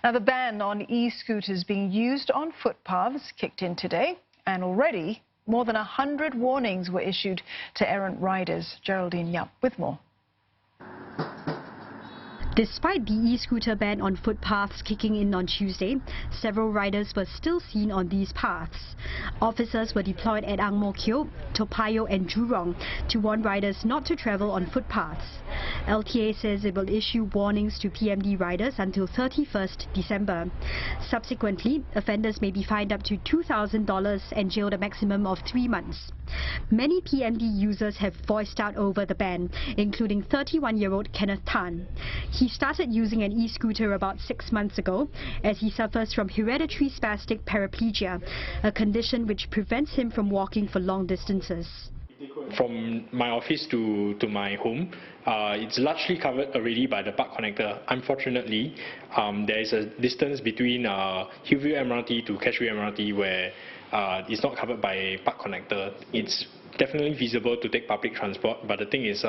Now, the ban on e-scooters being used on footpaths kicked in today, and already more than 100 warnings were issued to errant riders. Geraldine Yap with more. Despite the e-scooter ban on footpaths kicking in on Tuesday, several riders were still seen on these paths. Officers were deployed at Ang Mo Kio, Toa Payoh and Jurong to warn riders not to travel on footpaths. LTA says it will issue warnings to PMD riders until 31st December. Subsequently, offenders may be fined up to $2,000 and jailed a maximum of 3 months. Many PMD users have voiced out over the ban, including 31-year-old Kenneth Tan. He started using an e-scooter about 6 months ago as he suffers from hereditary spastic paraplegia, a condition which prevents him from walking for long distances. From my office to my home, it's largely covered already by the park connector. Unfortunately, there is a distance between Hillview MRT to Catchway MRT where it's not covered by park connector. It's definitely feasible to take public transport, but the thing is,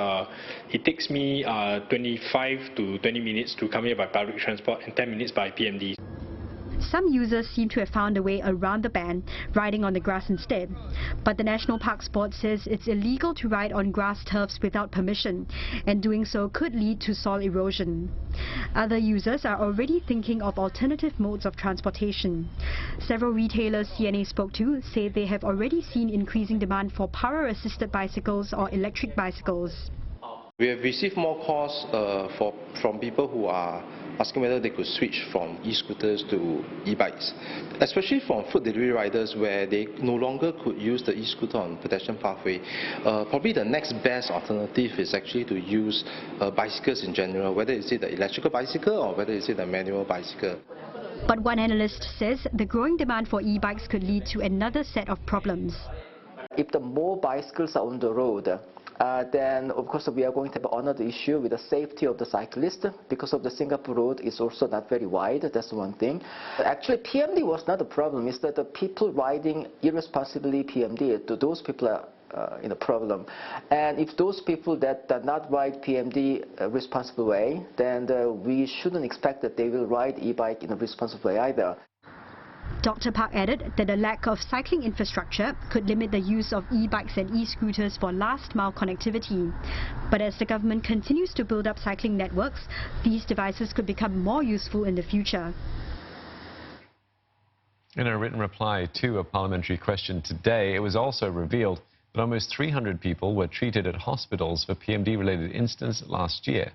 it takes me 25 to 20 minutes to come here by public transport and 10 minutes by PMD. Some users seem to have found a way around the ban, riding on the grass instead. But the National Parks Board says it's illegal to ride on grass turfs without permission, and doing so could lead to soil erosion. Other users are already thinking of alternative modes of transportation. Several retailers CNA spoke to say they have already seen increasing demand for power-assisted bicycles or electric bicycles. We have received more calls from people who are asking whether they could switch from e-scooters to e-bikes, especially from food delivery riders where they no longer could use the e-scooter on pedestrian pathway. Probably the next best alternative is actually to use bicycles in general, whether it's the electrical bicycle or whether it's the manual bicycle. But one analyst says the growing demand for e-bikes could lead to another set of problems. If the more bicycles are on the road, then of course we are going to have another issue with the safety of the cyclist, because of the Singapore road is also not very wide. That's one thing. Actually, PMD was not the problem. It's that the people riding irresponsibly PMD, those people are in a problem. And if those people that do not ride PMD a responsible way, then we shouldn't expect that they will ride e-bike in a responsible way either. Dr. Park added that the lack of cycling infrastructure could limit the use of e-bikes and e-scooters for last-mile connectivity. But as the government continues to build up cycling networks, these devices could become more useful in the future. In a written reply to a parliamentary question today, it was also revealed that almost 300 people were treated at hospitals for PMD-related incidents last year.